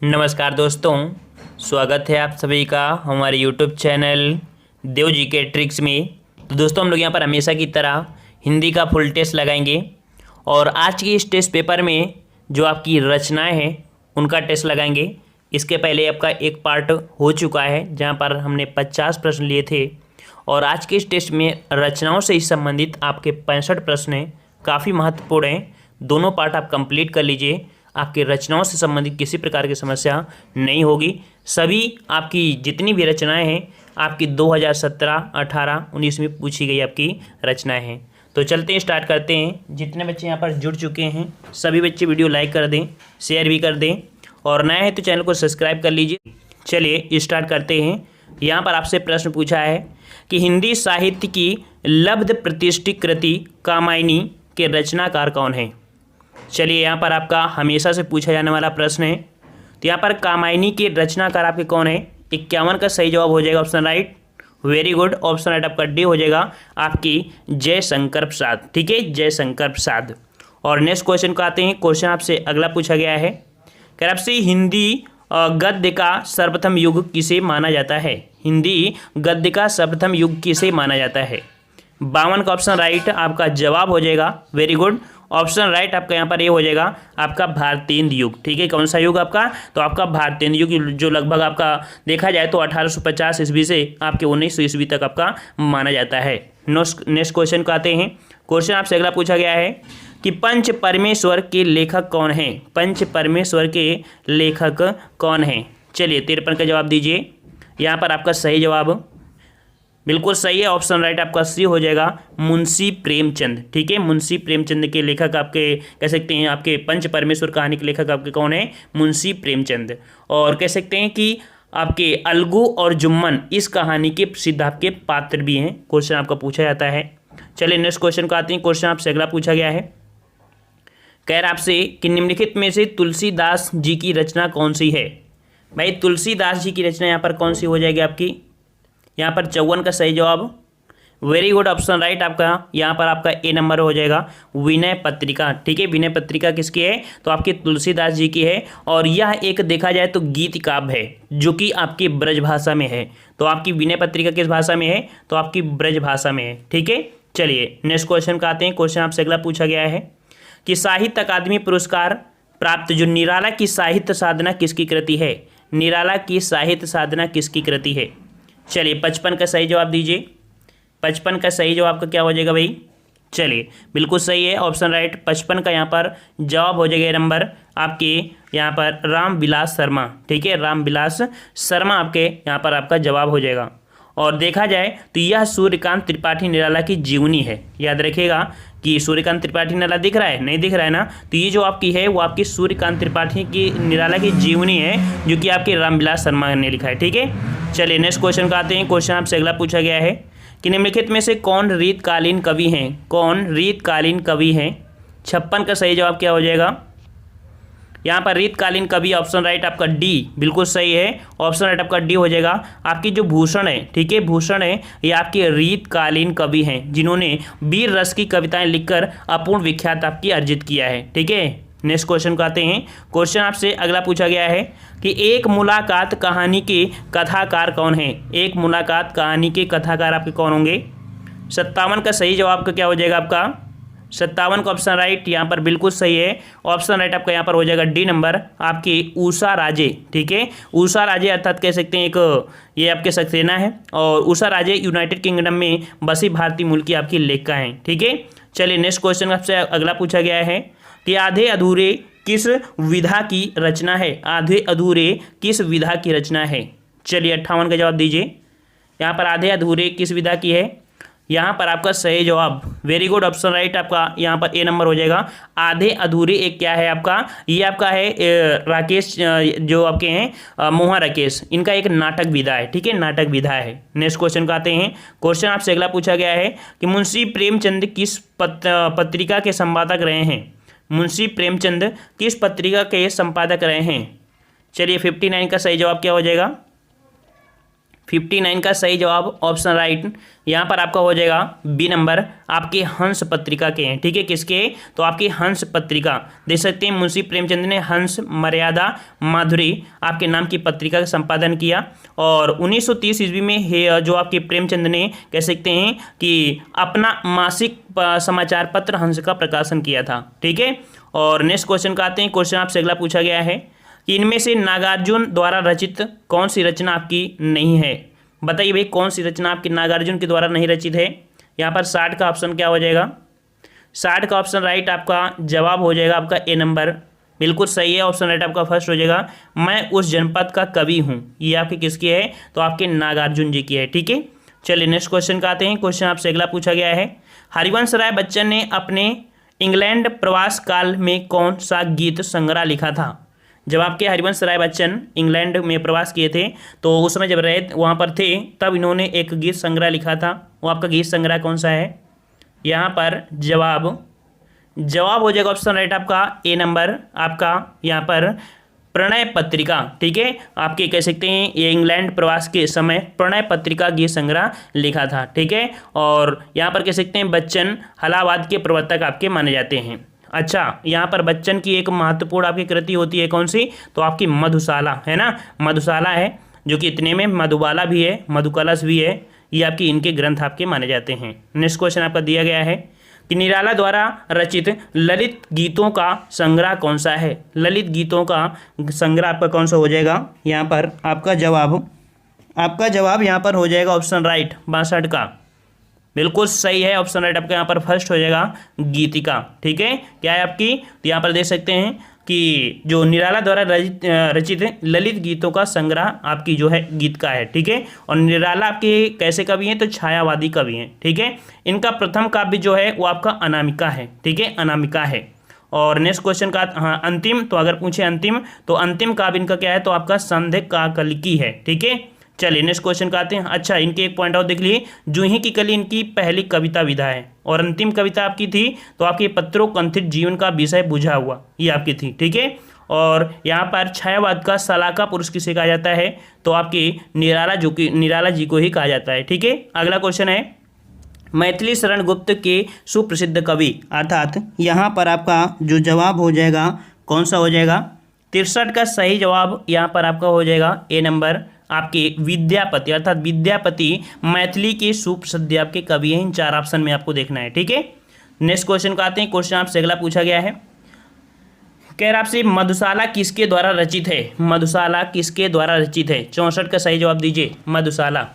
नमस्कार दोस्तों, स्वागत है आप सभी का हमारे YouTube चैनल देव जी के ट्रिक्स में। तो दोस्तों, हम लोग यहाँ पर हमेशा की तरह हिंदी का फुल टेस्ट लगाएंगे और आज के इस टेस्ट पेपर में जो आपकी रचनाएं हैं उनका टेस्ट लगाएंगे। इसके पहले आपका एक पार्ट हो चुका है जहाँ पर हमने 50 प्रश्न लिए थे और आज के इस टेस्ट में रचनाओं से संबंधित आपके 65 प्रश्न हैं, काफ़ी महत्वपूर्ण हैं। दोनों पार्ट आप कंप्लीट कर लीजिए, आपकी रचनाओं से संबंधित किसी प्रकार की समस्या नहीं होगी। सभी आपकी जितनी भी रचनाएं हैं आपकी 2017, 18, 19 में पूछी गई आपकी रचनाएं हैं। तो चलते हैं, स्टार्ट करते हैं। जितने बच्चे यहाँ पर जुड़ चुके हैं सभी बच्चे वीडियो लाइक कर दें, शेयर भी कर दें और नए हैं तो चैनल को सब्सक्राइब कर लीजिए। चलिए स्टार्ट करते हैं। यहाँ पर आपसे प्रश्न पूछा है कि हिंदी साहित्य की लब्ध प्रतिष्ठित कृति कामायनी के रचनाकार कौन है। चलिए, यहाँ पर आपका हमेशा से पूछा जाने वाला प्रश्न है। तो यहाँ पर कामायनी के रचनाकार आपके कौन है। 51 का सही जवाब हो जाएगा option right, very good. Option right आपका डी हो जाएगा आपकी जयशंकर प्रसाद। ठीक है, जयशंकर प्रसाद। और नेक्स्ट क्वेश्चन को आते हैं। क्वेश्चन आपसे अगला पूछा गया है कि आपसे हिंदी गद्य का सर्वप्रथम युग किसे माना जाता है। हिंदी गद्य का सर्वप्रथम युग किसे माना जाता है। 52 का ऑप्शन राइट आपका जवाब हो जाएगा, वेरी गुड। ऑप्शन राइट आपका यहाँ पर ये हो जाएगा आपका भारतेंदु युग। ठीक है, कौन सा युग आपका, तो आपका भारतेंदु युग, जो लगभग आपका देखा जाए तो 1850 ईस्वी से आपके 1900 ईस्वी तक आपका माना जाता है। नेक्स्ट क्वेश्चन को आते हैं। क्वेश्चन आपसे अगला पूछा गया है कि पंच परमेश्वर के लेखक कौन हैं। पंच परमेश्वर के लेखक कौन हैं। चलिए 53 का जवाब दीजिए। यहाँ पर आपका सही जवाब बिल्कुल सही है, ऑप्शन राइट आपका सी हो जाएगा, मुंशी प्रेमचंद। ठीक है, मुंशी प्रेमचंद के लेखक आपके कह सकते हैं, आपके पंच परमेश्वर कहानी के लेखक आपके कौन है, मुंशी प्रेमचंद। और कह सकते हैं कि आपके अलगू और जुम्मन इस कहानी के प्रसिद्ध आपके पात्र भी हैं। क्वेश्चन आपका पूछा जाता है। चलिए नेक्स्ट क्वेश्चन को आते हैं। क्वेश्चन आपसे अगला पूछा गया है, कह रहा आपसे कि निम्नलिखित में से तुलसीदास जी की रचना कौन सी है। भाई तुलसीदास जी की रचना यहाँ पर कौन सी हो जाएगी आपकी। यहाँ पर 54 का सही जवाब, वेरी गुड। ऑप्शन राइट आपका यहाँ पर आपका ए नंबर हो जाएगा, विनय पत्रिका। ठीक है, विनय पत्रिका किसकी है, तो आपकी तुलसीदास जी की है। और यह एक देखा जाए तो गीत काव्य है जो कि आपकी ब्रज भाषा में है। तो आपकी विनय पत्रिका किस भाषा में है, तो आपकी ब्रज भाषा में है। ठीक है, चलिए नेक्स्ट क्वेश्चन का आते हैं। क्वेश्चन आपसे अगला पूछा गया है कि साहित्य अकादमी पुरस्कार प्राप्त जो निराला की साहित्य साधना किसकी कृति है। निराला की साहित्य साधना किसकी कृति है। चलिए 55 का सही जवाब दीजिए। 55 का सही जवाब का क्या हो जाएगा भाई, चलिए बिल्कुल सही है, ऑप्शन राइट। 55 का यहाँ पर जवाब हो जाएगा नंबर आपके यहाँ पर रामविलास शर्मा। ठीक है, रामविलास शर्मा आपके यहाँ पर आपका जवाब हो जाएगा। और देखा जाए तो यह सूर्यकांत त्रिपाठी निराला की जीवनी है। याद रखिएगा कि सूर्यकांत त्रिपाठी निराला दिख रहा है, नहीं दिख रहा है ना, तो ये जो आपकी है वो आपकी सूर्यकांत त्रिपाठी की निराला की जीवनी है जो कि आपके रामविलास शर्मा ने लिखा है। ठीक है, चलिए नेक्स्ट क्वेश्चन का आते हैं। क्वेश्चन आपसे अगला पूछा गया है कि निम्नलिखित में से कौन रीतकालीन कवि हैं। कौन रीतकालीन कवि हैं। 56 का सही जवाब क्या हो जाएगा, यहाँ पर रीतकालीन कवि ऑप्शन राइट आपका डी बिल्कुल सही है, ऑप्शन राइट आपका डी हो जाएगा। आपकी जो भूषण है, ठीक है, भूषण है, ये आपके रीतकालीन कवि हैं जिन्होंने वीर रस की कविताएं लिखकर अपूर्ण विख्यात आपकी अर्जित किया है। ठीक है, नेक्स्ट क्वेश्चन को आते हैं। क्वेश्चन आपसे अगला पूछा गया है कि एक मुलाकात कहानी के कथाकार कौन है। एक मुलाकात कहानी के कथाकार आपके कौन होंगे। 57 का सही जवाब का क्या हो जाएगा आपका, 57 का ऑप्शन राइट यहाँ पर बिल्कुल सही है, ऑप्शन राइट आपका यहाँ पर हो जाएगा डी नंबर आपकी उषा राजे। ठीक है, उषा राजे अर्थात कह सकते हैं एक ये आपके सक्सेना है और उषा राजे यूनाइटेड किंगडम में बसी भारतीय मूल की आपकी लेखिका हैं। ठीक है, चलिए नेक्स्ट क्वेश्चन आपसे अगला पूछा गया है कि आधे अधूरे किस विधा की रचना है। आधे अधूरे किस विधा की रचना है। चलिए 58 का जवाब दीजिए। यहाँ पर आधे अधूरे किस विधा की है, यहाँ पर आपका सही जवाब, वेरी गुड, ऑप्शन राइट आपका यहाँ पर ए नंबर हो जाएगा। आधे अधूरे एक क्या है आपका, ये आपका है राकेश जो आपके हैं मोहन राकेश, इनका एक नाटक विधा है। ठीक है, नाटक विधा है। नेक्स्ट क्वेश्चन को आते हैं। क्वेश्चन आपसे अगला पूछा गया है कि मुंशी प्रेमचंद किस पत्रिका के संपादक रहे हैं। मुंशी प्रेमचंद किस पत्रिका के संपादक रहे हैं। चलिए 59 का सही जवाब क्या हो जाएगा, 59 का सही जवाब ऑप्शन राइट यहाँ पर आपका हो जाएगा बी नंबर, आपके हंस पत्रिका के हैं। ठीक है, किसके? तो आपकी हंस पत्रिका देख सकते हैं, मुंशी प्रेमचंद ने हंस मर्यादा माधुरी आपके नाम की पत्रिका का संपादन किया। और 1930 ईस्वी में जो आपके प्रेमचंद ने कह सकते हैं कि अपना मासिक समाचार पत्र हंस का प्रकाशन किया था। ठीक है, और नेक्स्ट क्वेश्चन का आते हैं। क्वेश्चन आपसे अगला पूछा गया है कि इनमें से नागार्जुन द्वारा रचित कौन सी रचना आपकी नहीं है? बताइए भाई, कौन सी रचना आपकी नागार्जुन के द्वारा नहीं रचित है? यहाँ पर 60 का ऑप्शन क्या हो जाएगा? 60 का ऑप्शन राइट आपका जवाब हो जाएगा आपका ए नंबर, बिल्कुल सही है। ऑप्शन राइट आपका फर्स्ट हो जाएगा, मैं उस जनपद का कवि हूँ। ये आपके किसकी है? तो आपके नागार्जुन जी की है। ठीक है, चलिए नेक्स्ट क्वेश्चन का आते हैं। क्वेश्चन आपसे अगला पूछा गया है, हरिवंश राय बच्चन ने अपने इंग्लैंड प्रवास काल में कौन सा गीत संग्रह लिखा था? जब आपके हरिवंश राय बच्चन इंग्लैंड में प्रवास किए थे तो उस समय जब रहे वहाँ पर थे तब इन्होंने एक गीत संग्रह लिखा था। वो आपका गीत संग्रह कौन सा है? यहाँ पर जवाब हो जाएगा ऑप्शन राइट आपका ए नंबर, आपका यहाँ पर प्रणय पत्रिका। ठीक है, आपके कह सकते हैं ये इंग्लैंड प्रवास के समय प्रणय पत्रिका गीत संग्रह लिखा था। ठीक है, और यहाँ पर कह सकते हैं बच्चन इलाहाबाद के प्रवर्तक आपके माने जाते हैं। अच्छा, यहाँ पर बच्चन की एक महत्वपूर्ण आपकी कृति होती है, कौन सी? तो आपकी मधुशाला है ना, मधुशाला है, जो कि इतने में मधुबाला भी है, मधुकलश भी है। ये आपकी इनके ग्रंथ आपके माने जाते हैं। नेक्स्ट क्वेश्चन आपका दिया गया है कि निराला द्वारा रचित ललित गीतों का संग्रह कौन सा है? ललित गीतों का संग्रह आपका कौन सा हो जाएगा? यहाँ पर आपका जवाब यहाँ पर हो जाएगा ऑप्शन राइट 62 का, बिल्कुल सही है। ऑप्शन राइट आपका यहाँ पर फर्स्ट हो जाएगा गीतिका। ठीक है, क्या है आपकी? तो यहाँ पर देख सकते हैं कि जो निराला द्वारा रचित ललित गीतों का संग्रह आपकी जो है गीत का है। ठीक है, और निराला आपके कैसे कवि हैं? तो छायावादी कवि हैं। ठीक है, इनका प्रथम काव्य जो है वो आपका अनामिका है। ठीक है, अनामिका है। और नेक्स्ट क्वेश्चन का अंतिम, तो अगर पूछे अंतिम तो अंतिम काव्य इनका क्या है? तो आपका संध्या काकलिकी है। ठीक है, चलिए नेक्स्ट क्वेश्चन का आते हैं। अच्छा, इनके एक पॉइंट आउट देख लीजिए, जूही की कली इनकी पहली कविता विधा है और अंतिम कविता आपकी थी तो आपके पत्रों कंथित जीवन का विषय बुझा हुआ, ये आपकी थी। ठीक है, और यहाँ पर छायावाद का सलाका पुरुष किसे कहा जाता है? तो आपके निराला जी को ही कहा जाता है। ठीक है, अगला क्वेश्चन है, मैथिली शरण गुप्त के सुप्रसिद्ध कवि, अर्थात यहाँ पर आपका जो जवाब हो जाएगा कौन सा हो जाएगा? 63 का सही जवाब यहाँ पर आपका हो जाएगा ए नंबर, आपके विद्यापति, अर्थात विद्यापति मैथिली के सुप्रसिद्ध आपके कवि हैं। इन 4 ऑप्शन में आपको देखना है। ठीक है, नेक्स्ट क्वेश्चन का आते हैं। क्वेश्चन आपसे अगला पूछा गया है, कह रहा आपसे मधुशाला किसके द्वारा रचित है? मधुशाला किसके द्वारा रचित है? 64 का सही जवाब दीजिए, मधुशाला।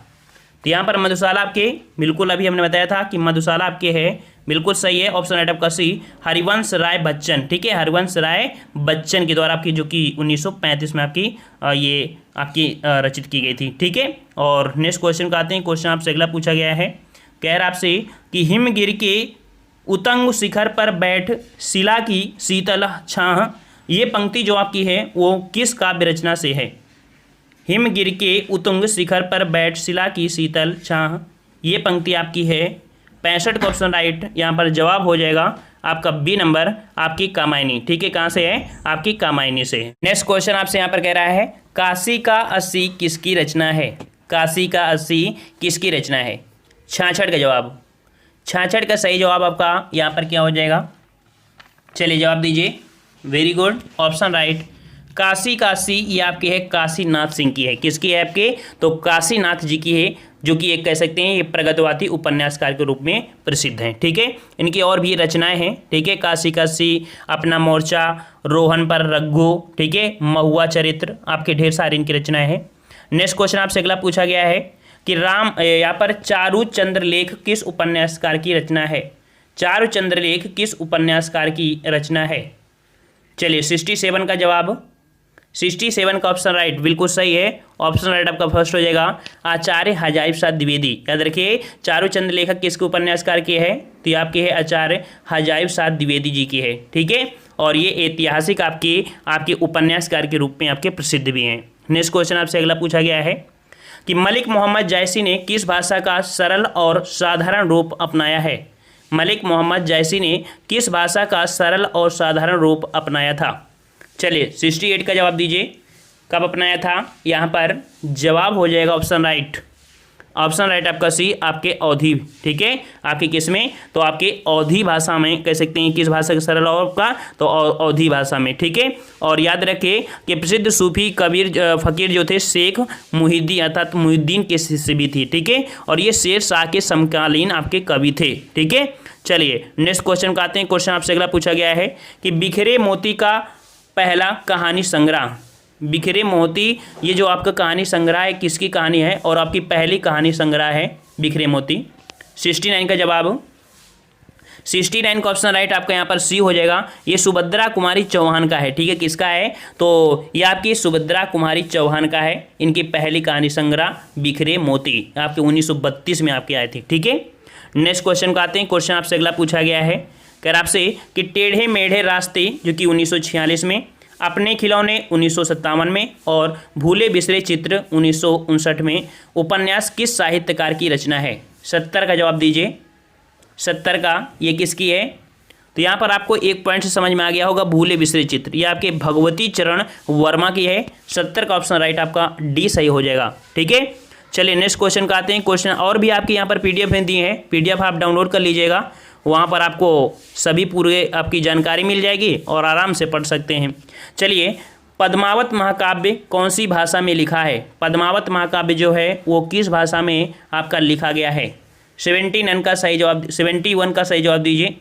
तो यहाँ पर मधुशाला आपके बिल्कुल अभी हमने बताया था कि मधुशाला आपके है, बिल्कुल सही है। ऑप्शन राइट आपका सी, हरिवंश राय बच्चन। ठीक है, हरिवंश राय बच्चन के द्वारा आपकी जो कि 1935 में आपकी ये आपकी रचित की गई थी। ठीक है, और नेक्स्ट क्वेश्चन का आते हैं। क्वेश्चन आपसे अगला पूछा गया है, कह रहा आपसे कि हिमगिर के उतंग शिखर पर बैठ शिला की शीतल छाह, ये पंक्ति जो आपकी है वो किस काव्य रचना से है? हिमगिर के उतुंग शिखर पर बैठ शिला की शीतल छाह, ये पंक्ति आपकी है 65 का ऑप्शन राइट। यहाँ पर जवाब हो जाएगा आपका बी नंबर, आपकी कामायनी। ठीक है, कहाँ से है? आपकी कामायनी से। नेक्स्ट क्वेश्चन आपसे यहाँ पर कह रहा है, काशी का 80 किसकी रचना है? काशी का 80 किसकी रचना है? 66 का जवाब, 66 का सही जवाब आपका यहाँ पर क्या हो जाएगा? चलिए जवाब दीजिए, very good, option right. Kashi ये आपकी है काशीनाथ सिंह की है। किसकी है आपके? तो काशीनाथ जी की है, जो कि एक कह सकते हैं ये प्रगतिवादी उपन्यासकार के रूप में प्रसिद्ध हैं। ठीक है, इनकी और भी रचनाएं हैं। ठीक है, काशी, अपना मोर्चा, रोहन पर रघु, ठीक है, महुआ चरित्र, आपके ढेर सारी इनकी रचनाएं हैं। नेक्स्ट क्वेश्चन आपसे अगला पूछा गया है कि यहाँ पर चारुचंद्रलेख किस उपन्यासकार की रचना है? चारुचंद्रलेख किस उपन्यासकार की रचना है? चलिए 67 का जवाब, 67 का ऑप्शन राइट, बिल्कुल सही है। ऑप्शन राइट आपका फर्स्ट हो जाएगा आचार्य हजाइब साहब द्विवेदी। याद रखिए, चारुचंद्र लेखक किसके उपन्यासकार के है? तो ये आपके है आचार्य हजाइब साहब द्विवेदी जी की है। ठीक है, और ये ऐतिहासिक आपके उपन्यासकार के रूप में आपके प्रसिद्ध भी हैं। नेक्स्ट क्वेश्चन आपसे अगला पूछा गया है कि मलिक मोहम्मद जायसी ने किस भाषा का सरल और साधारण रूप अपनाया है? मलिक मोहम्मद जायसी ने किस भाषा का सरल और साधारण रूप अपनाया था? चलिए 68 का जवाब दीजिए, कब अपनाया था? यहाँ पर जवाब हो जाएगा ऑप्शन राइट, ऑप्शन राइट आपका सी, आपके अवधी, ठीक है, आपके किस में? तो आपके अवधी भाषा में कह सकते हैं। किस भाषा का सरल आपका? तो अवधी भाषा में, ठीक है। और याद रखिए कि प्रसिद्ध सूफी कबीर फकीर जो थे शेख मुहिद्दीन अर्थात मुहिद्दीन के शिष्य भी थी, ठीक है। और ये शेर शाह के समकालीन आपके कवि थे, ठीक है। चलिए नेक्स्ट क्वेश्चन का आते हैं। क्वेश्चन आपसे अगला पूछा गया है कि बिखरे मोती का पहला कहानी संग्रह, बिखरे मोती ये जो आपका कहानी संग्रह है किसकी कहानी है और आपकी पहली कहानी संग्रह है बिखरे मोती? 69 का जवाब, 69 का ऑप्शन राइट आपका यहाँ पर सी हो जाएगा। ये सुभद्रा कुमारी चौहान का है, ठीक है। किसका है? तो ये आपकी सुभद्रा कुमारी चौहान का है। इनकी पहली कहानी संग्रह बिखरे मोती आपके 1932 में आपकी आई थी, ठीक है। नेक्स्ट क्वेश्चन का आते हैं। क्वेश्चन आपसे अगला पूछा गया है कर आपसे कि टेढ़े मेढ़े रास्ते जो कि 1946 में, अपने खिलौने 1957 में और भूले बिसरे चित्र 1959 में उपन्यास किस साहित्यकार की रचना है? 70 का जवाब दीजिए। 70 का ये किसकी है? तो यहाँ पर आपको एक पॉइंट से समझ में आ गया होगा, भूले बिसरे चित्र, ये आपके भगवती चरण वर्मा की है। 70 का ऑप्शन राइट आपका डी सही हो जाएगा, ठीक है। चलिए नेक्स्ट क्वेश्चन का आते हैं। क्वेश्चन और भी आपके यहाँ पर पीडीएफ में दिए हैं, पीडीएफ आप डाउनलोड कर लीजिएगा, वहाँ पर आपको सभी पूरे आपकी जानकारी मिल जाएगी और आराम से पढ़ सकते हैं। चलिए, पद्मावत महाकाव्य कौन सी भाषा में लिखा है? पद्मावत महाकाव्य जो है वो किस भाषा में आपका लिखा गया है? 71 का सही जवाब दीजिए।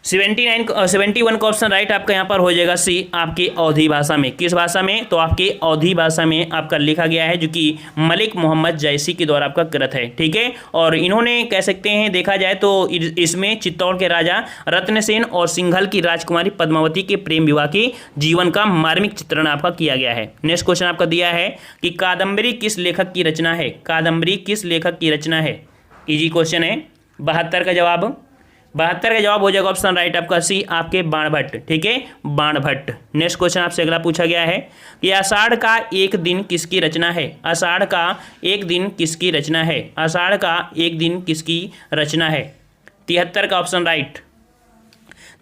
71 का ऑप्शन राइट आपका यहाँ पर हो जाएगा सी, आपकी अवधी भाषा में। किस भाषा में? तो आपकी अवधी भाषा में आपका लिखा गया है, जो कि मलिक मोहम्मद जैसी के द्वारा आपका कृत है, ठीक है। और इन्होंने कह सकते हैं देखा जाए तो इसमें चित्तौड़ के राजा रत्नसेन और सिंघल की राजकुमारी पद्मावती के प्रेम विवाह के जीवन का मार्मिक चित्रण आपका किया गया है। नेक्स्ट क्वेश्चन आपका दिया है कि कादम्बरी किस लेखक की रचना है? कादम्बरी किस लेखक की रचना है? इजी क्वेश्चन है। 72 का जवाब हो जाएगा ऑप्शन राइट आपका सी, आपके बाणभट्ट, ठीक है, बाणभट्ट। नेक्स्ट क्वेश्चन आपसे अगला पूछा गया है कि आषाढ़ का एक दिन किसकी रचना है? आषाढ़ का एक दिन किसकी रचना है? आषाढ़ का एक दिन किसकी रचना है? 73 का ऑप्शन राइट,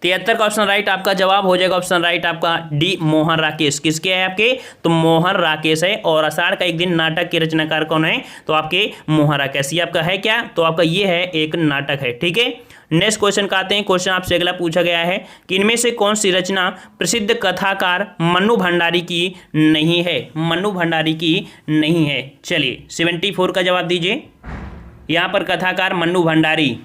73 का ऑप्शन राइट आपका जवाब हो जाएगा ऑप्शन राइट आपका डी, मोहन राकेश। किसके है आपके? तो मोहन राकेश है। और आषाढ़ का एक दिन नाटक के रचनाकार कौन है? तो आपके मोहन राकेश। ये आपका है क्या? तो आपका ये है एक नाटक है, ठीक है। नेक्स्ट क्वेश्चन का आते हैं। क्वेश्चन आपसे अगला पूछा गया है कि इनमें से कौन सी रचना प्रसिद्ध कथाकार मन्नू भंडारी की नहीं है? मन्नू भंडारी की नहीं है। चलिए 74 का जवाब दीजिए। यहाँ पर कथाकार मन्नू भंडारी,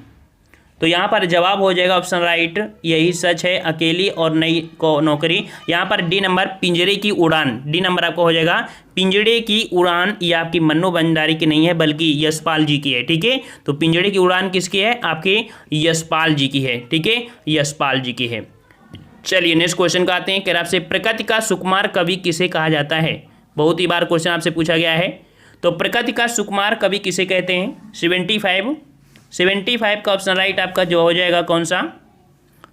तो यहाँ पर जवाब हो जाएगा ऑप्शन राइट, यही सच है अकेली और नई को नौकरी। यहाँ पर डी नंबर पिंजरे की उड़ान, डी नंबर आपको हो जाएगा पिंजरे की उड़ान। ये आपकी मन्नू भंडारी की नहीं है बल्कि यशपाल जी की है, ठीक है। तो पिंजरे की उड़ान किसकी है? आपके यशपाल जी की है, ठीक है, यशपाल जी की है। चलिए नेक्स्ट क्वेश्चन का आते हैं कि आपसे प्रकृति का सुकुमार कवि किसे कहा जाता है? बहुत ही बार क्वेश्चन आपसे पूछा गया है। तो प्रकृति का सुकुमार कवि किसे कहते हैं? 75 का ऑप्शन राइट आपका जो हो जाएगा कौन सा?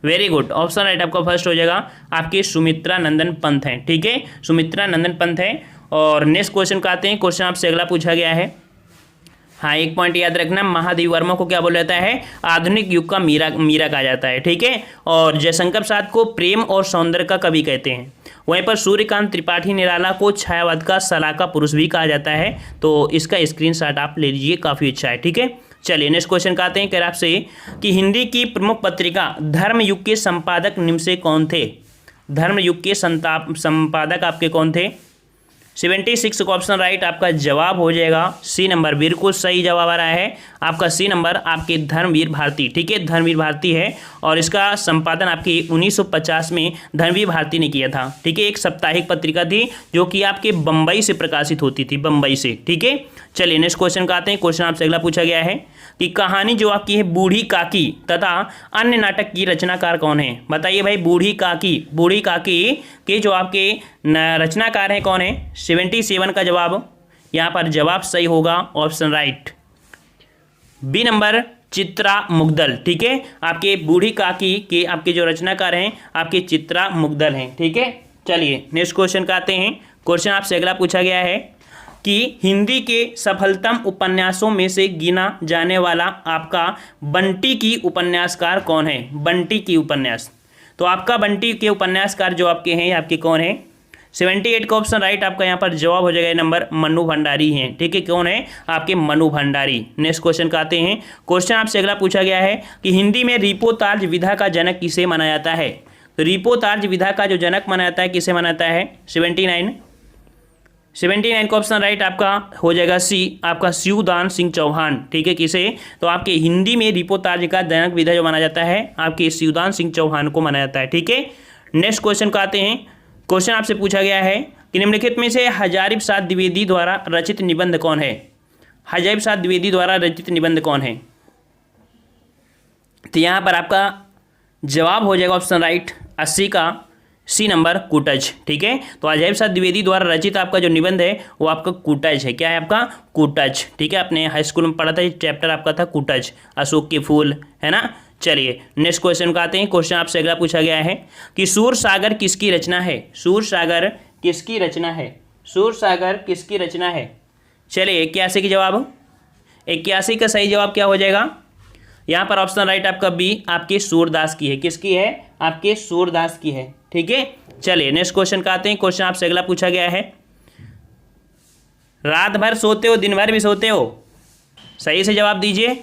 वेरी गुड, ऑप्शन राइट आपका फर्स्ट हो जाएगा, आपके सुमित्रा नंदन पंत हैं, ठीक है, सुमित्रा नंदन पंत है। और नेक्स्ट क्वेश्चन का आते हैं। क्वेश्चन आपसे अगला पूछा गया है, हाँ एक पॉइंट याद रखना, महादेवी वर्मा को क्या बोला जाता है? आधुनिक युग का मीरा कहा जाता है, ठीक है। और जयशंकर प्रसाद को प्रेम और सौंदर्य का कवि कहते हैं। वहीं पर सूर्यकांत त्रिपाठी निराला को छायावाद का सलाहकार पुरुष भी कहा जाता है। तो इसका स्क्रीनशॉट आप ले लीजिए, काफ़ी अच्छा है, ठीक है। चलिए नेक्स्ट क्वेश्चन का आते हैं कि आपसे कि हिंदी की प्रमुख पत्रिका धर्मयुग के संपादक निम्न से कौन थे? धर्मयुग के संपादक आपके कौन थे? 76 का ऑप्शन राइट आपका जवाब हो जाएगा सी नंबर, बिल्कुल सही जवाब आ रहा है आपका सी नंबर, आपके धर्मवीर भारती, ठीक है, धर्मवीर भारती है। और इसका संपादन आपके 1950 में धर्मवीर भारती ने किया था, ठीक है। एक साप्ताहिक पत्रिका थी जो कि आपके बम्बई से प्रकाशित होती थी, बम्बई से, ठीक है। चलिए नेक्स्ट क्वेश्चन का आते हैं। क्वेश्चन आपसे अगला पूछा गया है कि कहानी जो आपकी है बूढ़ी काकी तथा अन्य नाटक की रचनाकार कौन है? बताइए भाई, बूढ़ी काकी के जो आपके रचनाकार हैं कौन है? 77 का जवाब, यहाँ पर जवाब सही होगा option right B number, Chitra Mudgal, ठीक है। आपके बूढ़ी काकी के आपके जो रचनाकार हैं आपके चित्रा मुग्दल हैं, ठीक है। चलिए नेक्स्ट क्वेश्चन का आते हैं। क्वेश्चन आपसे अगला पूछा गया है कि हिंदी के सफलतम उपन्यासों में से गिना जाने वाला आपका बंटी की उपन्यासकार कौन है? बंटी की उपन्यास, तो आपका बंटी के उपन्यासकार जो आपके हैं आपके कौन है? 78 का ऑप्शन राइट आपका यहाँ पर जवाब हो जाएगा नंबर मनु भंडारी हैं। ठीक है, कौन है आपके मनु भंडारी। नेक्स्ट क्वेश्चन का आते हैं। क्वेश्चन आपसे अगला पूछा गया है कि हिंदी में रिपोर्ताज विधा का जनक किसे माना जाता है। तो रिपोर्ताज विधा का जो जनक माना जाता है किसे माना जाता है। 79 का ऑप्शन राइट आपका हो जाएगा सी, आपका शिवदान सिंह चौहान। ठीक है, किसे, तो आपके हिंदी में रिपोर्ताज का जनक विधा जो माना जाता है आपके शिवदान सिंह चौहान को माना जाता है। ठीक है, नेक्स्ट क्वेश्चन का आते हैं। क्वेश्चन आपसे पूछा गया है कि निम्नलिखित में से हजारी प्रसाद द्विवेदी द्वारा रचित निबंध कौन है। हजारी प्रसाद द्विवेदी द्वारा रचित निबंध कौन है। तो यहाँ पर आपका जवाब हो जाएगा ऑप्शन राइट 80 का सी नंबर कूटज। ठीक है, तो हजारी प्रसाद द्विवेदी द्वारा रचित आपका जो निबंध है वो आपका कूटज है। क्या है आपका कूटज। ठीक है, आपने हाई स्कूल में पढ़ा था, चैप्टर आपका था कूटज, अशोक के फूल, है ना। चलिए नेक्स्ट क्वेश्चन का आते हैं। क्वेश्चन आपसे अगला पूछा गया है कि सूर सागर किसकी रचना है। सूर सागर किसकी रचना है। सूर सागर किसकी रचना है। चलिए 81 की जवाब, 81 का सही जवाब क्या हो जाएगा। यहाँ पर ऑप्शन राइट आपका बी, आपके सूरदास की है। किसकी है, आपके सूरदास की है। ठीक है, चलिए नेक्स्ट क्वेश्चन का आते हैं। क्वेश्चन आपसे अगला पूछा गया है रात भर सोते हो दिन भर भी सोते हो, सही से जवाब दीजिए।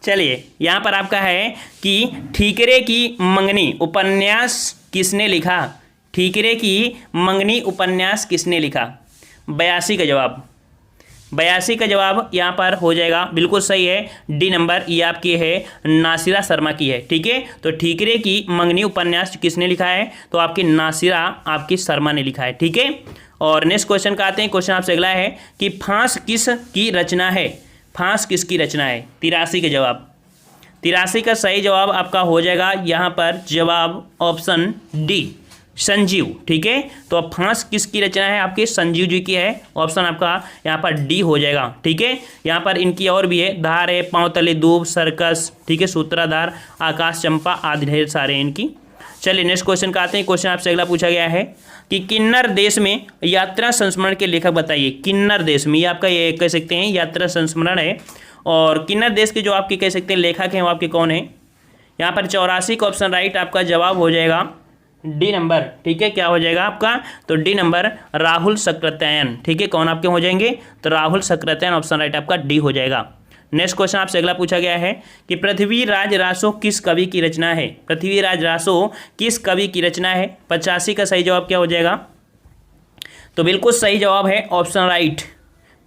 चलिए यहाँ पर आपका है कि ठीकरे की मंगनी उपन्यास किसने लिखा। ठीकरे की मंगनी उपन्यास किसने लिखा। 82 का जवाब, 82 का जवाब यहाँ पर हो जाएगा बिल्कुल सही है, डी नंबर, ये आपकी है नासिरा शर्मा की है। ठीक है, तो ठीकरे की मंगनी उपन्यास किसने लिखा है, तो आपकी नासिरा आपकी शर्मा ने लिखा है। ठीक है, और नेक्स्ट क्वेश्चन का आते हैं। क्वेश्चन आपसे अगला है कि फांस किस की रचना है। फांस किसकी रचना है। 83 का जवाब, 83 का सही जवाब आपका हो जाएगा यहाँ पर जवाब ऑप्शन डी संजीव। ठीक है, तो अब फांस किसकी रचना है, आपके संजीव जी की है। ऑप्शन आपका यहाँ पर डी हो जाएगा। ठीक है, यहाँ पर इनकी और भी है, धार है, पांव तले दूब, सर्कस, ठीक है, सूत्राधार, आकाश चंपा आदि ढेर सारे हैं इनकी। चलिए नेक्स्ट क्वेश्चन का आते हैं। क्वेश्चन आपसे अगला पूछा गया है कि किन्नर देश में यात्रा संस्मरण के लेखक बताइए। किन्नर देश में, ये आपका ये कह सकते हैं यात्रा संस्मरण है, और किन्नर देश के जो आपके कह सकते हैं लेखक हैं वो आपके कौन है। यहाँ पर 84 का ऑप्शन राइट आपका जवाब हो जाएगा डी नंबर। ठीक है, क्या हो जाएगा आपका, तो डी नंबर राहुल सक्रात्यायन। ठीक है, कौन आपके हो जाएंगे, तो राहुल सक्रात्यायन, ऑप्शन राइट आपका डी हो जाएगा। नेक्स्ट क्वेश्चन आपसे अगला पूछा गया है कि पृथ्वीराज रासो किस कवि की रचना है। पृथ्वीराज रासो किस कवि की रचना है। 85 का सही जवाब क्या हो जाएगा, तो बिल्कुल सही जवाब है ऑप्शन राइट,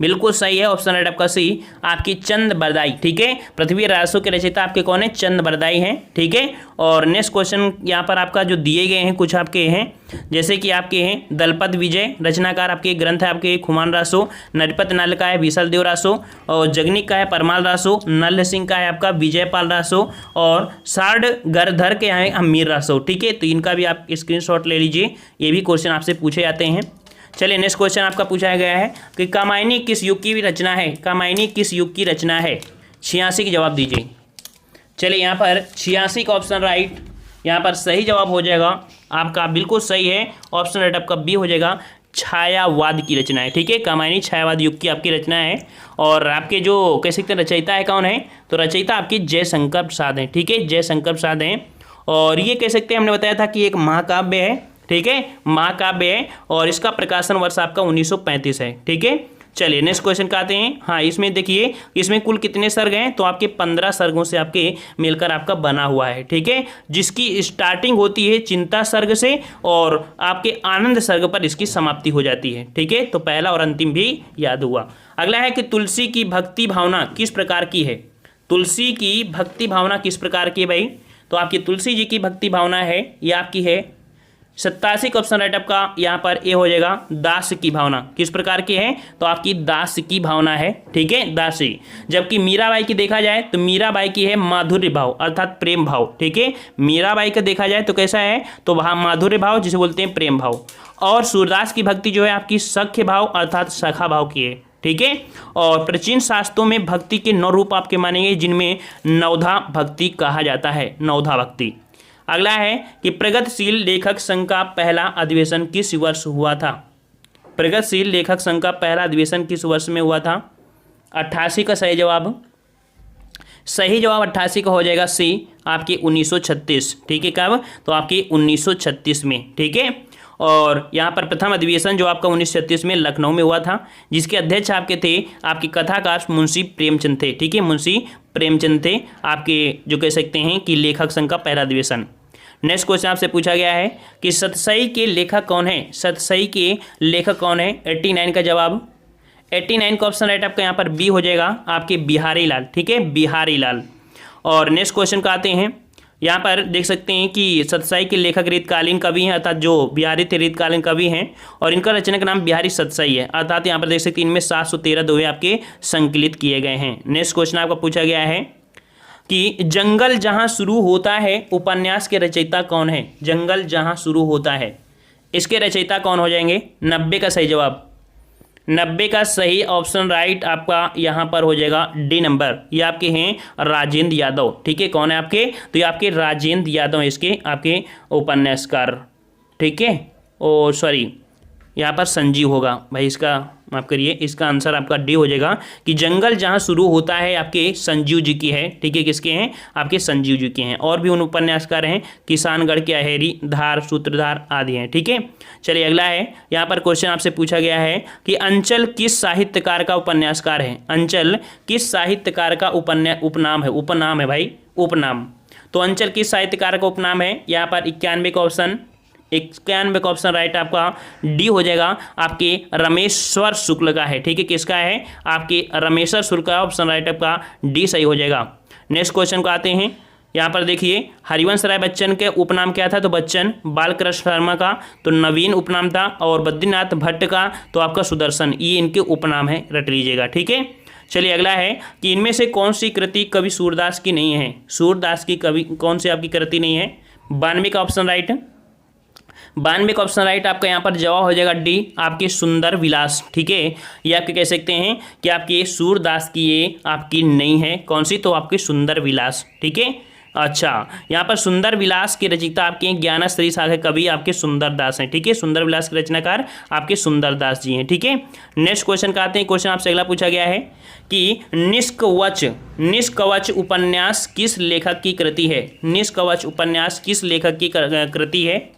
बिल्कुल सही है ऑप्शन राइट आपका सी, आपकी चंद बरदाई। ठीक है, पृथ्वी रासो के रचयिता आपके कौन है, चंद बरदाई हैं। ठीक है, और नेक्स्ट क्वेश्चन यहाँ पर आपका जो दिए गए हैं कुछ आपके हैं, जैसे कि आपके हैं दलपत विजय, रचनाकार आपके ग्रंथ है आपके खुमान रासो, नरपत नल का है विशाल देव रासो, और जगनिक का है परमाल रासो, नल सिंह का है आपका विजयपाल रासो, और सार्ड गरधर के हैं अमीर रासो। ठीक है, तो इनका भी आप स्क्रीनशॉट ले लीजिए, ये भी क्वेश्चन आपसे पूछे जाते हैं। चलिए नेक्स्ट क्वेश्चन आपका पूछा गया है कि कामायनी किस युग की रचना है। कामायनी किस युग की रचना है। 86 की जवाब दीजिए। चलिए यहाँ पर 86 का ऑप्शन राइट, यहाँ पर सही जवाब हो जाएगा आपका, बिल्कुल सही है ऑप्शन राइट आपका बी हो जाएगा, छायावाद की रचना है। ठीक है, कामायनी छायावाद युग की आपकी रचना है, और आपके जो कह सकते हैं रचयिता है कौन है, तो रचयिता आपकी जयशंकर प्रसाद हैं। ठीक है, जयशंकर प्रसाद हैं, और ये कह सकते हैं हमने बताया था कि एक महाकाव्य है। ठीक है, महाकाव्य है, और इसका प्रकाशन वर्ष आपका 1935 है। ठीक है, चलिए नेक्स्ट क्वेश्चन का आते हैं। हाँ, इसमें देखिए इसमें कुल कितने सर्ग हैं, तो आपके 15 सर्गों से आपके मिलकर आपका बना हुआ है। ठीक है, जिसकी स्टार्टिंग होती है चिंता सर्ग से, और आपके आनंद सर्ग पर इसकी समाप्ति हो जाती है। ठीक है, तो पहला और अंतिम भी याद हुआ। अगला है कि तुलसी की भक्ति भावना किस प्रकार की है। तुलसी की भक्ति भावना किस प्रकार की है भाई, तो आपकी तुलसी जी की भक्ति भावना है ये आपकी है 87 का ऑप्शन राइट आपका यहाँ पर ए हो जाएगा, दास की भावना किस प्रकार की है, तो आपकी दास की भावना है। ठीक है, दासी। जबकि मीराबाई की देखा जाए तो मीराबाई की है माधुर्य भाव अर्थात प्रेम भाव। ठीक है, मीराबाई का देखा जाए तो कैसा है, तो वहाँ माधुर्य भाव जिसे बोलते हैं प्रेम भाव, और सूरदास की भक्ति जो है आपकी सख्य भाव अर्थात सखा भाव की है। ठीक है, और प्राचीन शास्त्रों में भक्ति के 9 रूप आपके मानेंगे, जिनमें नवधा भक्ति कहा जाता है, नवधा भक्ति। अगला है कि प्रगतिशील लेखक संघ का पहला अधिवेशन किस वर्ष हुआ था। प्रगतिशील लेखक संघ का पहला अधिवेशन किस वर्ष में हुआ था। 88 का सही जवाब, सही जवाब 88 का हो जाएगा सी, आपके 1936। ठीक है, कब, तो आपके 1936 में। ठीक है, और यहाँ पर प्रथम अधिवेशन जो आपका 1936 में लखनऊ में हुआ था, जिसके अध्यक्ष आपके थे आपके कथाकार मुंशी प्रेमचंद थे। ठीक है, मुंशी प्रेमचंद थे आपके, जो कह सकते हैं कि लेखक संघ का पहला अधिवेशन। नेक्स्ट क्वेश्चन आपसे पूछा गया है कि सतसई के लेखक कौन है? सतसई के लेखक कौन है? 89 का जवाब, 89 का ऑप्शन राइट आपका यहाँ पर बी हो जाएगा, आपके बिहारी लाल। ठीक है, बिहारी लाल। और नेक्स्ट क्वेश्चन का आते हैं, यहाँ पर देख सकते हैं कि सतसाई के लेखक रीतकालीन कवि हैं, अर्थात जो बिहारी थे रीतकालीन कवि हैं, और इनका रचना का नाम बिहारी सतसाई है। अर्थात यहाँ पर देख सकते हैं इनमें 713 दोहे आपके संकलित किए गए हैं। नेक्स्ट क्वेश्चन आपका पूछा गया है कि जंगल जहाँ शुरू होता है उपन्यास के रचयिता कौन है? जंगल जहाँ शुरू होता है, इसके रचयिता कौन हो जाएंगे? 90 का सही जवाब, 90 का सही ऑप्शन राइट आपका यहाँ पर हो जाएगा डी नंबर। ये आपके हैं राजेंद्र यादव। ठीक है, कौन है आपके? तो ये आपके राजेंद्र यादव इसके आपके उपन्यासकार। ठीक है, ओ सॉरी, यहाँ पर संजीव होगा भाई, इसका माफ करिए, इसका आंसर आपका डी हो जाएगा कि जंगल जहाँ शुरू होता है आपके संजीव जी की है। ठीक है, किसके हैं? आपके संजीव जी के हैं। और भी उन उपन्यासकार हैं, किसानगढ़ के अहेरी, धार, सूत्रधार आदि हैं। ठीक है, चलिए अगला है, यहाँ पर क्वेश्चन आपसे पूछा गया है कि अंचल किस साहित्यकार का उपन्यासकार है? अंचल किस साहित्यकार का उपनाम है? उपनाम है भाई, उपनाम। तो अंचल किस साहित्यकार का उपनाम है? यहाँ पर 91 का ऑप्शन, 91 का ऑप्शन राइट आपका डी हो जाएगा, आपके रमेश्वर शुक्ल का है। ठीक है, किसका है? आपके रमेश्वर शुक्ल का ऑप्शन राइट आपका डी सही हो जाएगा। नेक्स्ट क्वेश्चन को आते हैं, यहाँ पर देखिए हरिवंश राय बच्चन के उपनाम क्या था? तो बच्चन। बालकृष्ण शर्मा का तो नवीन उपनाम था, और बद्रीनाथ भट्ट का तो आपका सुदर्शन। ये इनके उपनाम है, रट लीजिएगा। ठीक है, चलिए अगला है कि इनमें से कौन सी कृति कवि सूरदास की नहीं है? सूरदास की कवि कौन सी आपकी कृति नहीं है? 92 का ऑप्शन राइट, 92 का ऑप्शन राइट आपका यहाँ पर जवाब हो जाएगा डी, आपके सुंदर विलास। ठीक है, ये आपके कह सकते हैं कि आपके सूरदास की ये आपकी नहीं है, कौन सी? तो आपके सुंदर विलास। ठीक है, अच्छा, यहाँ पर सुंदर विलास के रचयिता आपके ज्ञानश्री शाखा कवि आपके सुंदर दास हैं। ठीक है, सुंदर विलास के रचनाकार आपके सुंदर दास जी हैं। ठीक है, नेक्स्ट क्वेश्चन का आते हैं, क्वेश्चन आपसे अगला पूछा गया है कि निष्कवच उपन्यास किस लेखक की कृति है? निष्कवच उपन्यास किस लेखक की कृति है?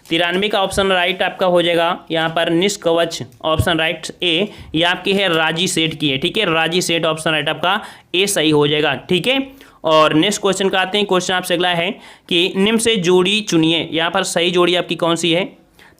93 का ऑप्शन राइट आपका हो जाएगा यहाँ पर निष्कवच, ऑप्शन राइट ए, ये आपकी है राजी सेठ की है। ठीक है, राजी सेठ ऑप्शन राइट आपका ए सही हो जाएगा। ठीक है, और नेक्स्ट क्वेश्चन का आते हैं, क्वेश्चन आपसे अगला है कि निम्न से जोड़ी चुनिए। यहाँ पर सही जोड़ी आपकी कौन सी है?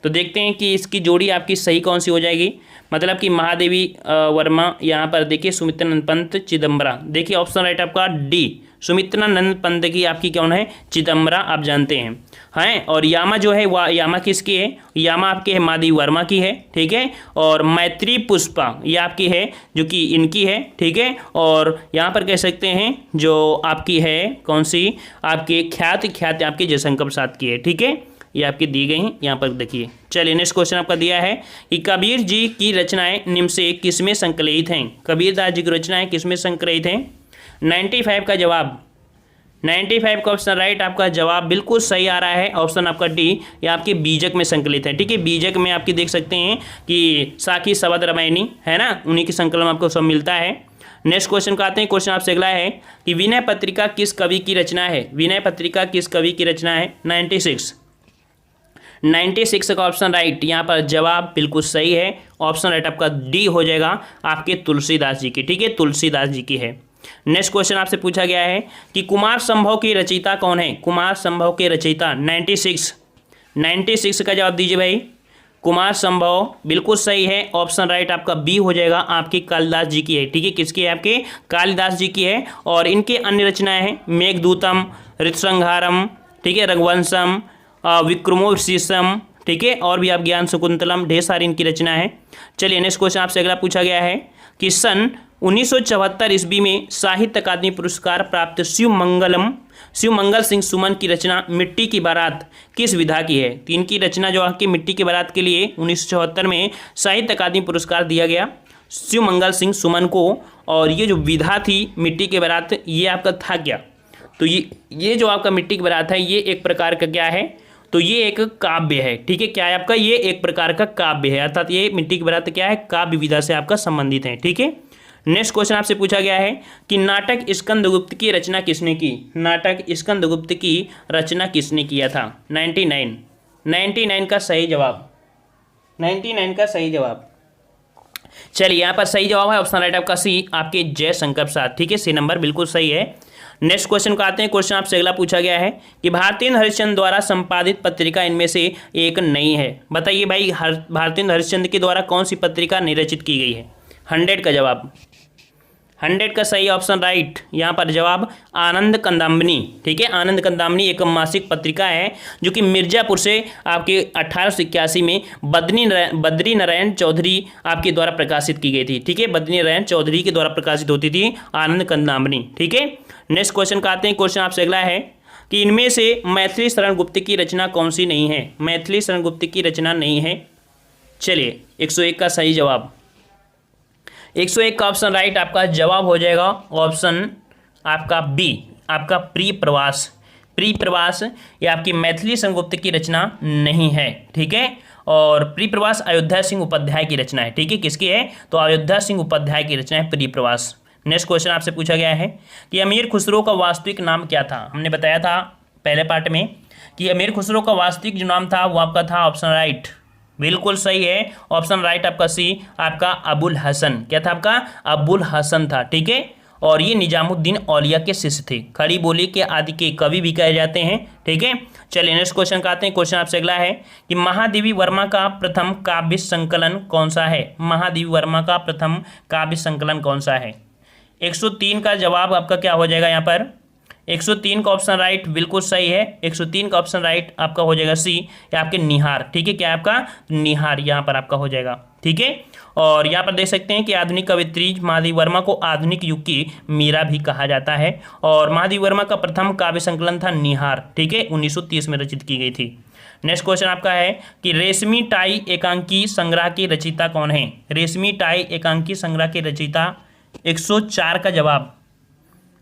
तो देखते हैं कि इसकी जोड़ी आपकी सही कौन सी हो जाएगी। मतलब कि महादेवी वर्मा, यहाँ पर देखिए सुमित्रानंद पंत चिदम्बरा। देखिए ऑप्शन राइट आपका डी, सुमित्रानंद पंत की आपकी कौन है? चिदम्बरा, आप जानते हैं। और यामा जो है वह यामा किसकी है? यामा आपके है महादेवी वर्मा की है। ठीक है, और मैत्री पुष्पा ये आपकी है, जो कि इनकी है। ठीक है, और यहाँ पर कह सकते हैं जो आपकी है कौन सी? आपके ख्यात आपके जयशंकर प्रसाद की है। ठीक है, ये आपकी दी गई हैं, यहाँ पर देखिए। चलिए नेक्स्ट क्वेश्चन आपका दिया है कि कबीर जी की रचनाएं निम्न से किसमें संकलित हैं? कबीरदास जी की रचनाएं किसमें संकलित हैं? 95 का जवाब, 95 का ऑप्शन राइट आपका जवाब बिल्कुल सही आ रहा है, ऑप्शन आपका डी, ये आपके बीजक में संकलित है। ठीक है, बीजक में आपकी देख सकते हैं कि साखी शबद रामायणी है ना, उन्हीं के संकलन में आपको सब मिलता है। नेक्स्ट क्वेश्चन का आते हैं, क्वेश्चन आपसे अगला है कि विनय पत्रिका किस कवि की रचना है? विनय पत्रिका किस कवि की रचना है? 96 का ऑप्शन राइट, यहाँ पर जवाब बिल्कुल सही है, ऑप्शन राइट आपका डी हो जाएगा, आपके तुलसीदास जी की। ठीक है, तुलसीदास जी की है। नेक्स्ट क्वेश्चन आपसे पूछा गया है कि कुमार संभव की रचयिता कौन है? कुमार संभव के रचयिता 96 का जवाब दीजिए भाई। कुमार संभव बिल्कुल सही है, ऑप्शन राइट आपका बी हो जाएगा, आपके कालिदास जी की है। ठीक है, किसकी है? आपके कालिदास जी की है। और इनके अन्य रचनाएं हैं मेघदूतम, ऋतुसंहारम, ठीक है, रघुवंशम, विक्रमोर्वशीयम, ठीक है, और भी आप ज्ञान शकुंतलम, ढेर सारी इनकी रचना है। चलिए नेक्स्ट क्वेश्चन आपसे अगला पूछा गया है कि सन 1974 ईस्वी में साहित्य अकादमी पुरस्कार प्राप्त शिवमंगल सिंह सुमन की रचना मिट्टी की बारात किस विधा की है? तो इनकी रचना जो आपकी मिट्टी की बारात के लिए 1974 में साहित्य अकादमी पुरस्कार दिया गया शिवमंगल सिंह सुमन को। और ये जो विधा थी मिट्टी की बारात, ये आपका था क्या? तो ये जो आपका मिट्टी की बारात है, ये एक प्रकार का क्या है? तो ये एक काव्य है। ठीक है, क्या है आपका? ये एक प्रकार का काव्य है, अर्थात ये मिट्टी की बारात क्या है? काव्य विधा से आपका संबंधित है। ठीक है, नेक्स्ट क्वेश्चन आपसे पूछा गया है कि नाटक स्कंदगुप्त की रचना किसने की? नाटक स्कंदगुप्त की रचना किसने किया था? 99 99 का सही जवाब, 99 का सही जवाब। चलिए यहाँ पर सही जवाब है ऑप्शन राइट आपका सी, आपके जयशंकर प्रसाद। ठीक है, सी नंबर बिल्कुल सही है। नेक्स्ट क्वेश्चन को आते हैं। क्वेश्चन आपसे अगला पूछा गया है कि भारतेंदु हरिश्चंद्र द्वारा संपादित पत्रिका इनमें से एक नहीं है। बताइए भाई, भारतेंदु हरिश्चंद्र के द्वारा कौन सी पत्रिका निर्रचित की गई है? 100 का जवाब, 100 का सही ऑप्शन राइट। यहाँ पर जवाब आनंद कंदामनी। ठीक है, आनंद कंदामनी एक मासिक पत्रिका है जो कि मिर्जापुर से आपके 1881 में बद्री नारायण चौधरी आपके द्वारा प्रकाशित की गई थी। ठीक है, बद्री नारायण चौधरी के द्वारा प्रकाशित होती थी आनंद कंदामनी। ठीक है, नेक्स्ट क्वेश्चन का आते हैं। क्वेश्चन आपसे अगला है कि इनमें से मैथिली शरण गुप्त की रचना कौन सी नहीं है? मैथिली शरण गुप्त की रचना नहीं है। चलिए 101 का सही जवाब, 101 का ऑप्शन राइट आपका जवाब हो जाएगा ऑप्शन आपका बी, आपका प्रिय प्रवास। प्रिय प्रवास ये आपकी मैथिली शरण गुप्त की रचना नहीं है। ठीक है, और प्रिय प्रवास अयोध्या सिंह उपाध्याय की रचना है। ठीक है, किसकी है? तो अयोध्या सिंह उपाध्याय की रचना है प्रिय प्रवास। नेक्स्ट क्वेश्चन आपसे पूछा गया है कि अमीर खुसरो का वास्तविक नाम क्या था? हमने बताया था पहले पार्ट में कि अमीर खुसरो का वास्तविक जो नाम था वो आपका था ऑप्शन राइट, बिल्कुल सही है ऑप्शन राइट आपका सी, आपका अबुल हसन। क्या था आपका? अबुल हसन था। ठीक है, और ये निजामुद्दीन औलिया के शिष्य थे, खड़ी बोली के आदि के कवि भी कहे जाते हैं। ठीक है, चलिए नेक्स्ट क्वेश्चन का आते हैं। क्वेश्चन आपसे अगला है कि महादेवी वर्मा का प्रथम काव्य संकलन कौन सा है? महादेवी वर्मा का प्रथम काव्य संकलन कौन सा है? 103 का जवाब आपका क्या हो जाएगा? यहाँ पर 103 का ऑप्शन राइट बिल्कुल सही है। 103 का ऑप्शन राइट आपका हो जाएगा सी, या आपके निहार। ठीक है, क्या है आपका? निहार यहाँ पर आपका हो जाएगा। ठीक है, और यहाँ पर देख सकते हैं कि आधुनिक कवित्री महादेवी वर्मा को आधुनिक युग की मीरा भी कहा जाता है, और महादेवी वर्मा का प्रथम काव्य संकलन था निहार। ठीक है, 1930 में रचित की गई थी। नेक्स्ट क्वेश्चन आपका है कि रेशमी टाई एकांकी संग्रह की रचयिता कौन है? रेशमी टाई एकांकी संग्रह की रचयिता 104 का जवाब,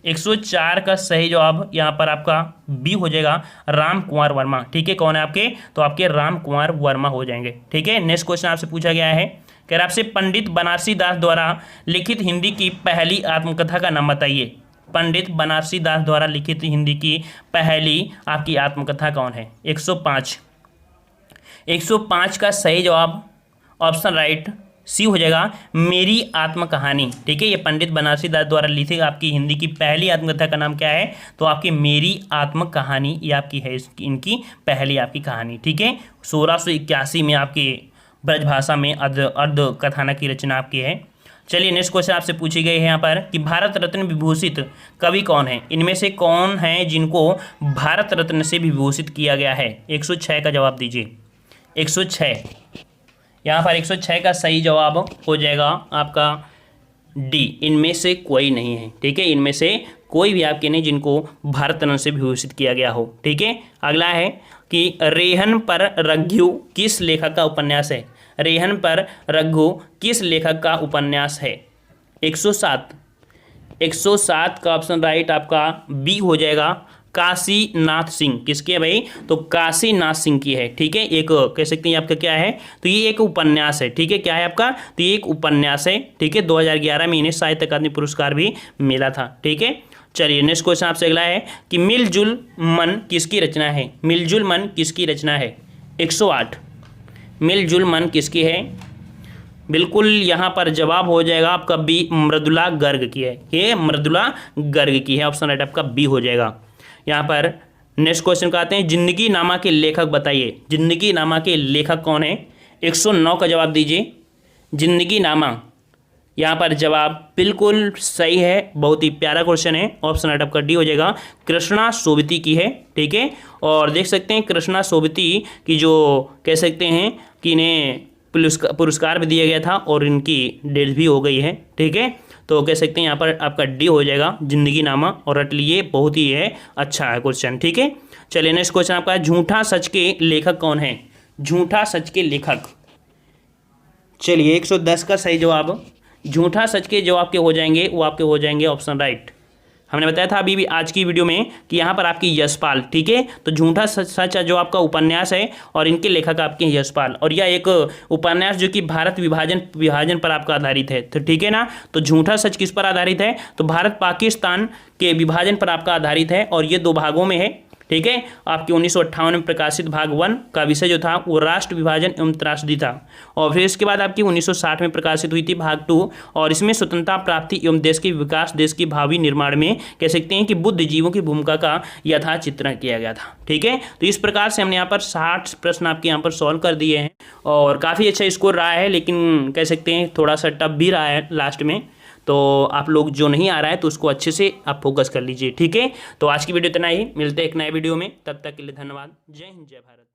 104 का सही जवाब यहाँ पर आपका बी हो जाएगा, राम कुंवर वर्मा। ठीक है, कौन है आपके? तो आपके राम कुंवर वर्मा हो जाएंगे। ठीक है, नेक्स्ट क्वेश्चन आपसे पूछा गया है कि आपसे पंडित बनारसी दास द्वारा लिखित हिंदी की पहली आत्मकथा का नाम बताइए। पंडित बनारसी दास द्वारा लिखित हिंदी की पहली आपकी आत्मकथा कौन है? 105, 105 का सही जवाब ऑप्शन राइट सी हो जाएगा, मेरी आत्मकहानी। ठीक है, ये पंडित बनारसी दास द्वारा लिखित आपकी हिंदी की पहली आत्मकथा का नाम क्या है? तो आपकी मेरी आत्मकहानी ये आपकी है, इनकी पहली आपकी कहानी। ठीक है, 1681 में आपकी ब्रजभाषा में अर्ध कथानक की रचना आपकी है। चलिए नेक्स्ट क्वेश्चन आपसे पूछी गई है यहाँ पर कि भारत रत्न विभूषित कवि कौन है? इनमें से कौन है जिनको भारत रत्न से विभूषित किया गया है? 106 का जवाब दीजिए, 106। यहाँ पर 106 का सही जवाब हो जाएगा आपका डी, इनमें से कोई नहीं है। ठीक है, इनमें से कोई भी आपके नहीं जिनको भारत रत्न से विभूषित किया गया हो। ठीक है, अगला है कि रेहन पर रघु किस लेखक का उपन्यास है? रेहन पर रघु किस लेखक का उपन्यास है? 107, 107 का ऑप्शन राइट आपका बी हो जाएगा, काशीनाथ सिंह। किसकी है भाई? तो काशीनाथ सिंह की है। ठीक है, एक कह सकते हैं आपका क्या है? तो ये एक उपन्यास है। ठीक है, क्या है आपका? तो ये एक उपन्यास है। ठीक है, 2011 में इन्हें साहित्य अकादमी पुरस्कार भी मिला था। ठीक है, चलिए नेक्स्ट क्वेश्चन आपसे अगला है कि मिलजुल मन किसकी रचना है? मिलजुल मन किसकी रचना है? 108, मिलजुल मन किसकी है? बिल्कुल यहाँ पर जवाब हो जाएगा आपका बी, मृदुला गर्ग की है। ये मृदुला गर्ग की है, ऑप्शन राइट आपका बी हो जाएगा। यहाँ पर नेक्स्ट क्वेश्चन का आते हैं, जिंदगी नामा के लेखक बताइए। जिंदगी नामा के लेखक कौन है? 109 का जवाब दीजिए, जिंदगी नामा। यहाँ पर जवाब बिल्कुल सही है, बहुत ही प्यारा क्वेश्चन है, ऑप्शन राइट आपका डी हो जाएगा, कृष्णा सोबती की है। ठीक है, और देख सकते हैं कृष्णा सोबती की जो कह सकते हैं कि इन्हें पुरस्कार भी दिया गया था और इनकी डेथ भी हो गई है। ठीक है, तो कह सकते हैं यहाँ पर आपका डी हो जाएगा, जिंदगी नामा, और रट लिए, बहुत ही है अच्छा है क्वेश्चन। ठीक है, चलिए नेक्स्ट क्वेश्चन आपका है, झूठा सच के लेखक कौन है? झूठा सच के लेखक, चलिए 110 का सही जवाब, झूठा सच के जो आपके हो जाएंगे वो आपके हो जाएंगे ऑप्शन राइट। हमने बताया था अभी भी आज की वीडियो में कि यहाँ पर आपकी यशपाल। ठीक है, तो झूठा सच जो आपका उपन्यास है और इनके लेखक आपके यशपाल, और यह एक उपन्यास जो कि भारत विभाजन पर आपका आधारित है। तो ठीक है ना, तो झूठा सच किस पर आधारित है? तो भारत पाकिस्तान के विभाजन पर आपका आधारित है, और ये 2 भागों में है। ठीक है। आपके 1958 में प्रकाशित भाग 1 का विषय जो था वो राष्ट्र विभाजन एवं त्रासदी था। और फिर इसके बाद आपकी 1960 में प्रकाशित हुई थी भाग 2, और इसमें स्वतंत्रता प्राप्ति एवं देश के विकास, देश की भावी निर्माण में कह सकते हैं कि बुद्धिजीवों की भूमिका का यथार्थ चित्रण किया गया था। ठीक है, तो इस प्रकार से हमने यहाँ पर 60 प्रश्न आपके यहाँ पर सॉल्व कर दिए हैं और काफ़ी अच्छा स्कोर रहा है, लेकिन कह सकते हैं थोड़ा सा टफ भी रहा है लास्ट में। तो आप लोग जो नहीं आ रहा है तो उसको अच्छे से आप फोकस कर लीजिए। ठीक है, तो आज की वीडियो इतना ही, मिलते हैं एक नए वीडियो में, तब तक के लिए धन्यवाद। जय हिंद, जय भारत।